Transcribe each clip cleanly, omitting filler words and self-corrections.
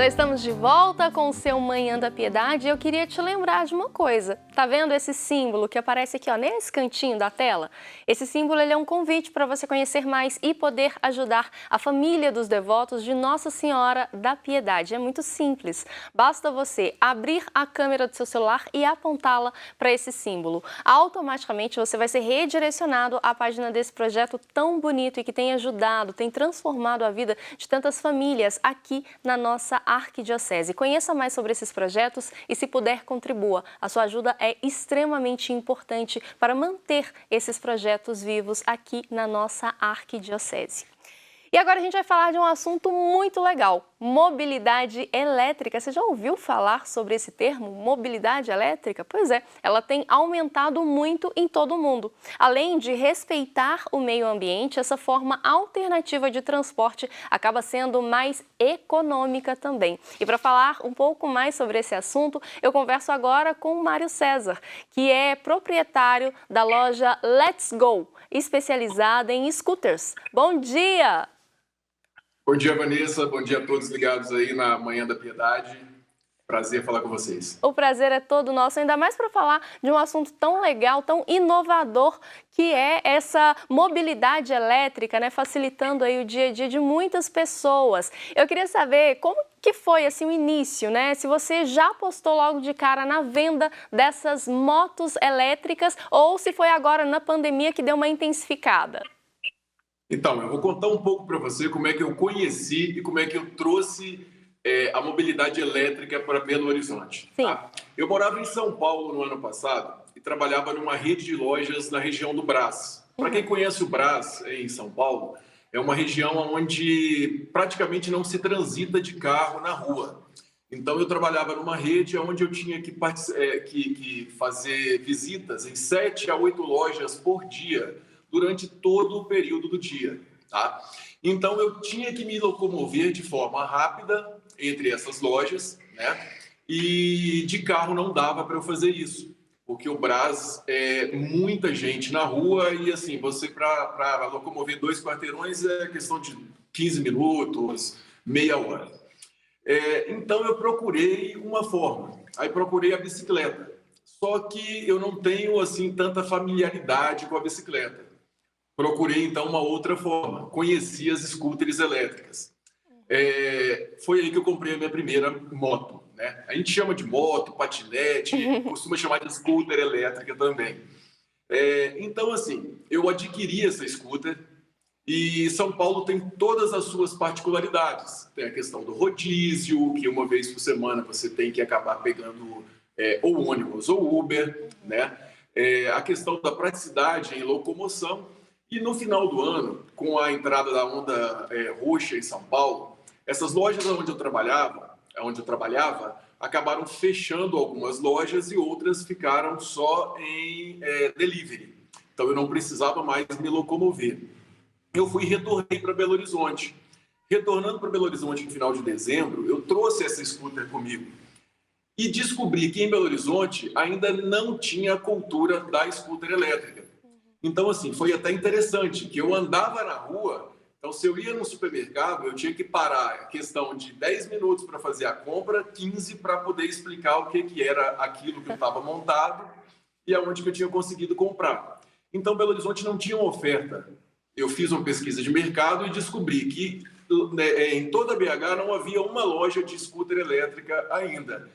Já estamos de volta com o seu Manhã da Piedade e eu queria te lembrar de uma coisa. Tá vendo esse símbolo que aparece aqui, ó, nesse cantinho da tela? Esse símbolo ele é um convite para você conhecer mais e poder ajudar a família dos devotos de Nossa Senhora da Piedade. É muito simples. Basta você abrir a câmera do seu celular e apontá-la para esse símbolo. Automaticamente você vai ser redirecionado à página desse projeto tão bonito e que tem ajudado, tem transformado a vida de tantas famílias aqui na nossa arquidiocese. Conheça mais sobre esses projetos e, se puder, contribua. A sua ajuda é extremamente importante para manter esses projetos vivos aqui na nossa arquidiocese. E agora a gente vai falar de um assunto muito legal, mobilidade elétrica. Você já ouviu falar sobre esse termo, mobilidade elétrica? Pois é, ela tem aumentado muito em todo o mundo. Além de respeitar o meio ambiente, essa forma alternativa de transporte acaba sendo mais econômica também. E para falar um pouco mais sobre esse assunto, eu converso agora com o Mário César, que é proprietário da loja Let's Go, especializada em scooters. Bom dia! Bom dia, Vanessa. Bom dia a todos ligados aí na Manhã da Piedade. Prazer falar com vocês. O prazer é todo nosso, ainda mais para falar de um assunto tão legal, tão inovador, que é essa mobilidade elétrica, né, facilitando aí o dia a dia de muitas pessoas. Eu queria saber como que foi assim o início, né? Se você já apostou logo de cara na venda dessas motos elétricas ou se foi agora na pandemia que deu uma intensificada. Então, eu vou contar um pouco para você como é que eu conheci e como é que eu trouxe a mobilidade elétrica para Belo Horizonte. Sim. Tá? Eu morava em São Paulo no ano passado e trabalhava numa rede de lojas na região do Brás. Para quem conhece o Brás em São Paulo, é uma região onde praticamente não se transita de carro na rua. Então, eu trabalhava numa rede onde eu tinha que fazer visitas em 7 a 8 lojas por dia, durante todo o período do dia, tá? Então, eu tinha que me locomover de forma rápida entre essas lojas, né? E de carro não dava para eu fazer isso, porque o Brás é muita gente na rua e, assim, você para locomover 2 quarteirões é questão de 15 minutos, meia hora. Então, eu procurei uma forma. Aí, procurei a bicicleta. Só que eu não tenho, assim, tanta familiaridade com a bicicleta. Procurei, então, uma outra forma. Conheci as scooters elétricas. Foi aí que eu comprei a minha primeira moto, né? A gente chama de moto, patinete, costuma chamar de scooter elétrica também. Então, assim, eu adquiri essa scooter e São Paulo tem todas as suas particularidades. Tem a questão do rodízio, que uma vez por semana você tem que acabar pegando ou ônibus ou Uber, né? A questão da praticidade em locomoção. E no final do ano, com a entrada da onda roxa em São Paulo, essas lojas onde eu trabalhava, acabaram fechando algumas lojas e outras ficaram só em delivery. Então eu não precisava mais me locomover. Eu retornei para Belo Horizonte. Retornando para Belo Horizonte no final de dezembro, eu trouxe essa scooter comigo. E descobri que em Belo Horizonte ainda não tinha a cultura da scooter elétrica. Então, assim, foi até interessante que eu andava na rua, então se eu ia no supermercado, eu tinha que parar a questão de 10 minutos para fazer a compra, 15 para poder explicar o que era aquilo que eu estava montado e aonde que eu tinha conseguido comprar. Então, Belo Horizonte não tinha uma oferta. Eu fiz uma pesquisa de mercado e descobri que em toda a BH não havia uma loja de scooter elétrica ainda.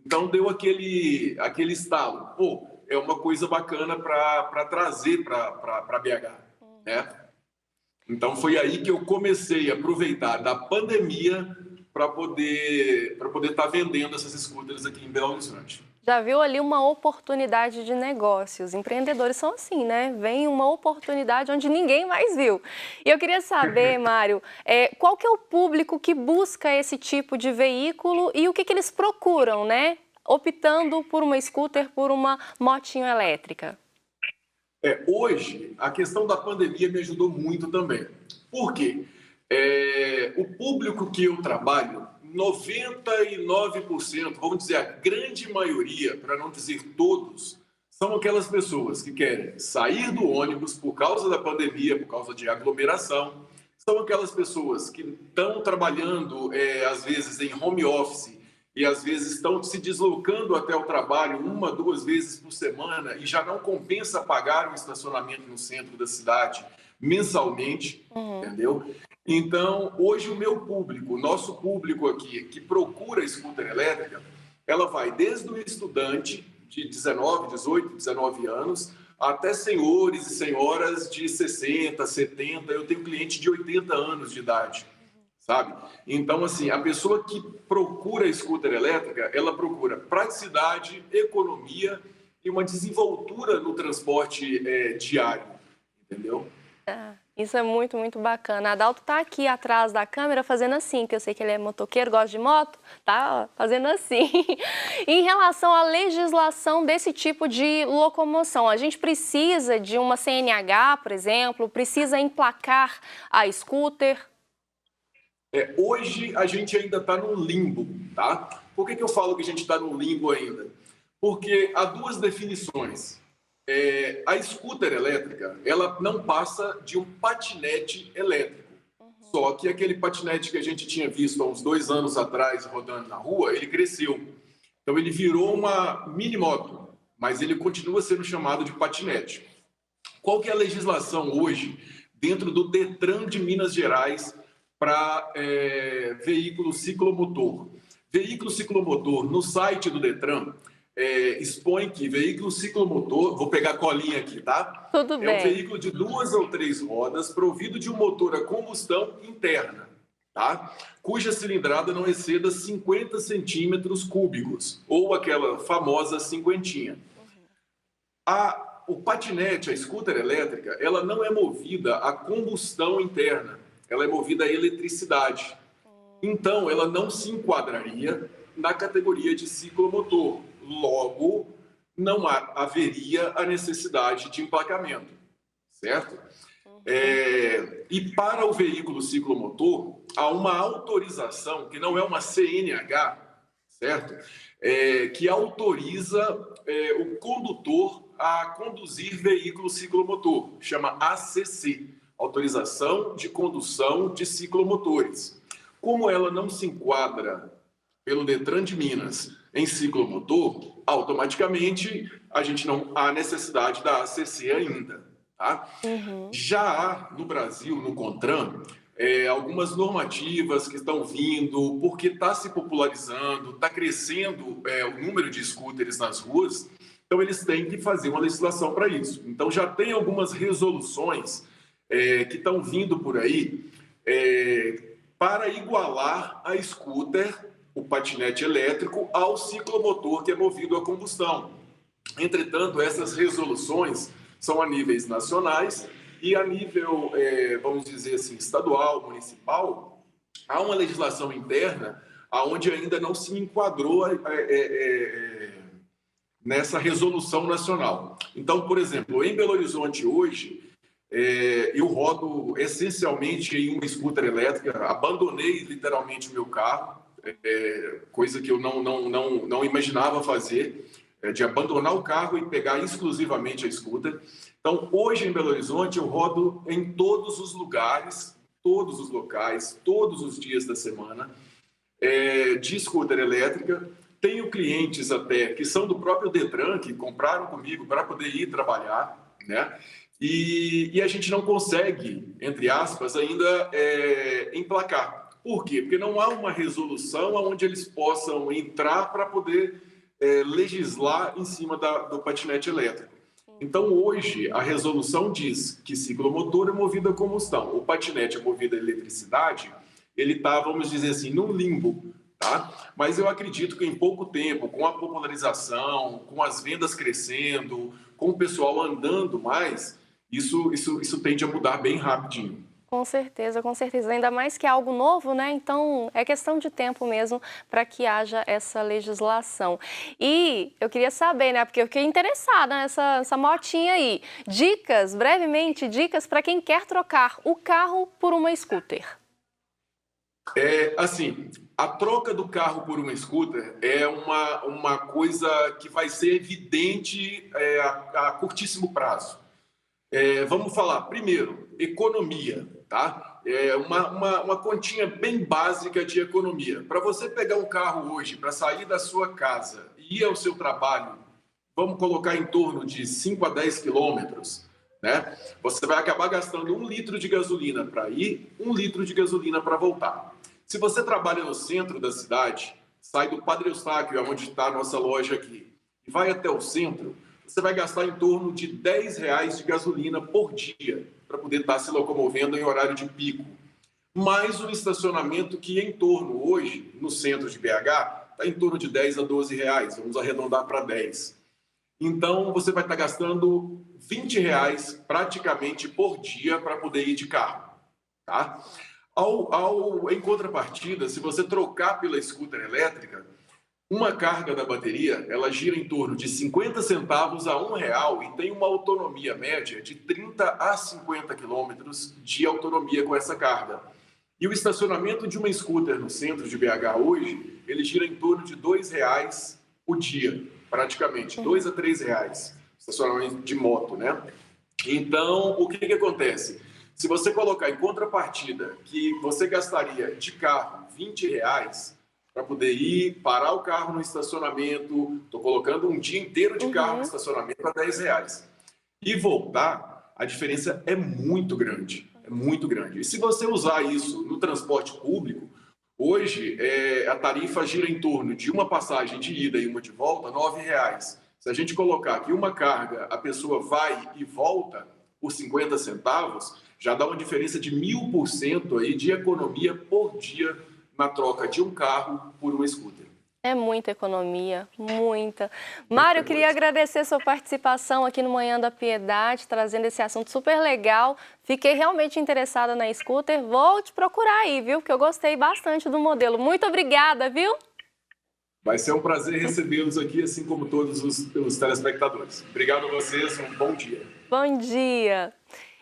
Então, deu aquele estalo. Pô, é uma coisa bacana para trazer para BH, né? Então, foi aí que eu comecei a aproveitar da pandemia para poder estar vendendo essas scooters aqui em Belo Horizonte. Já viu ali uma oportunidade de negócios. Empreendedores são assim, né? Vem uma oportunidade onde ninguém mais viu. E eu queria saber, Mário, qual que é o público que busca esse tipo de veículo e o que eles procuram, né? Optando por uma scooter, por uma motinho elétrica? Hoje, a questão da pandemia me ajudou muito também. Por quê? O público que eu trabalho, 99%, vamos dizer a grande maioria, para não dizer todos, são aquelas pessoas que querem sair do ônibus por causa da pandemia, por causa de aglomeração, são aquelas pessoas que estão trabalhando, às vezes, em home office e, às vezes, estão se deslocando até o trabalho 1, 2 vezes por semana e já não compensa pagar um estacionamento no centro da cidade mensalmente, entendeu? Então, hoje, o meu público, o nosso público aqui, que procura scooter elétrica, ela vai desde o estudante de 19, 18, 19 anos, até senhores e senhoras de 60, 70, eu tenho cliente de 80 anos de idade, sabe? Então, assim, a pessoa que procura scooter elétrica, ela procura praticidade, economia e uma desenvoltura no transporte diário, entendeu? Isso é muito, muito bacana. Adalto tá aqui atrás da câmera fazendo assim, que eu sei que ele é motoqueiro, gosta de moto, tá fazendo assim. Em relação à legislação desse tipo de locomoção, a gente precisa de uma CNH, por exemplo, precisa emplacar a scooter? Hoje a gente ainda está no limbo, tá? Por que eu falo que a gente está no limbo ainda? Porque há duas definições. A scooter elétrica, ela não passa de um patinete elétrico. Só que aquele patinete que a gente tinha visto há uns 2 anos atrás rodando na rua, ele cresceu. Então ele virou uma mini moto, mas ele continua sendo chamado de patinete. Qual que é a legislação hoje dentro do Detran de Minas Gerais para veículo ciclomotor? Veículo ciclomotor, no site do Detran, expõe que veículo ciclomotor, vou pegar a colinha aqui, tá? Tudo bem. É um veículo de 2 ou 3 rodas, provido de um motor a combustão interna, tá? Cuja cilindrada não exceda 50 centímetros cúbicos, ou aquela famosa cinquentinha. O patinete, a scooter elétrica, ela não é movida a combustão interna, ela é movida a eletricidade. Então, ela não se enquadraria na categoria de ciclomotor. Logo, não haveria a necessidade de emplacamento, certo? E para o veículo ciclomotor, há uma autorização, que não é uma CNH, certo? Que autoriza o condutor a conduzir veículo ciclomotor, chama ACC, Autorização de Condução de Ciclomotores. Como ela não se enquadra pelo Detran de Minas em ciclomotor, automaticamente a gente não há necessidade da ACC ainda, tá? Já há no Brasil, no CONTRAN, algumas normativas que estão vindo, porque está se popularizando, está crescendo o número de scooters nas ruas, então eles têm que fazer uma legislação para isso. Então já tem algumas resoluções que estão vindo por aí para igualar a scooter, o patinete elétrico, ao ciclomotor que é movido a combustão. Entretanto, essas resoluções são a níveis nacionais e a nível, vamos dizer assim, estadual, municipal, há uma legislação interna onde ainda não se enquadrou nessa resolução nacional. Então, por exemplo, em Belo Horizonte hoje, eu rodo essencialmente em uma scooter elétrica, abandonei literalmente o meu carro, coisa que eu não imaginava fazer, de abandonar o carro e pegar exclusivamente a scooter. Então, hoje em Belo Horizonte, eu rodo em todos os lugares, todos os locais, todos os dias da semana, de scooter elétrica. Tenho clientes até que são do próprio Detran, que compraram comigo para poder ir trabalhar, né? E a gente não consegue, entre aspas, ainda emplacar. Por quê? Porque não há uma resolução onde eles possam entrar para poder legislar em cima do patinete elétrico. Então, hoje, a resolução diz que ciclomotor é movido a combustão, o patinete é movido a eletricidade, ele está, vamos dizer assim, num limbo, tá? Mas eu acredito que em pouco tempo, com a popularização, com as vendas crescendo, com o pessoal andando mais, isso tende a mudar bem rapidinho. Com certeza, com certeza. Ainda mais que é algo novo, né? Então, é questão de tempo mesmo para que haja essa legislação. E eu queria saber, né? Porque eu fiquei interessada nessa motinha aí. Dicas, brevemente, dicas para quem quer trocar o carro por uma scooter. Assim, a troca do carro por uma scooter é uma coisa que vai ser evidente a curtíssimo prazo. Vamos falar, primeiro, economia, tá? uma continha bem básica de economia. Para você pegar um carro hoje, para sair da sua casa e ir ao seu trabalho, vamos colocar em torno de 5 a 10 quilômetros, né? Você vai acabar gastando 1 litro de gasolina para ir, 1 litro de gasolina para voltar. Se você trabalha no centro da cidade, sai do Padre Eustáquio, onde está a nossa loja aqui, e vai até o centro, você vai gastar em torno de R$10 de gasolina por dia para poder estar se locomovendo em horário de pico. Mais um estacionamento que em torno, hoje, no centro de BH, está em torno de R$10 a R$12, vamos arredondar para 10. Então, você vai estar gastando R$20 praticamente por dia para poder ir de carro, tá? Em contrapartida, se você trocar pela scooter elétrica, uma carga da bateria, ela gira em torno de 50 centavos a R$1 e tem uma autonomia média de 30 a 50 quilômetros de autonomia com essa carga. E o estacionamento de uma scooter no centro de BH hoje, ele gira em torno de R$2 o dia, praticamente, R$2 a R$3, estacionamento de moto, né? Então, o que acontece? Se você colocar em contrapartida que você gastaria de carro R$20 para poder ir, parar o carro no estacionamento, estou colocando um dia inteiro de carro no estacionamento a R$10. E voltar, a diferença é muito grande, é muito grande. E se você usar isso no transporte público, hoje a tarifa gira em torno de uma passagem de ida e uma de volta, R$9. Se a gente colocar que uma carga, a pessoa vai e volta por 50 centavos, já dá uma diferença de 1000% aí de economia por dia na troca de um carro por uma scooter. É muita economia, muita. Mário, eu queria agradecer a sua participação aqui no Manhã da Piedade, trazendo esse assunto super legal. Fiquei realmente interessada na scooter. Vou te procurar aí, viu? Porque eu gostei bastante do modelo. Muito obrigada, viu? Vai ser um prazer recebê-los aqui, assim como todos os telespectadores. Obrigado a vocês, um bom dia. Bom dia.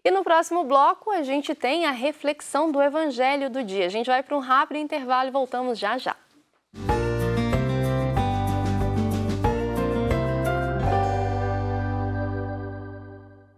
E no próximo bloco a gente tem a reflexão do Evangelho do dia. A gente vai para um rápido intervalo e voltamos já já.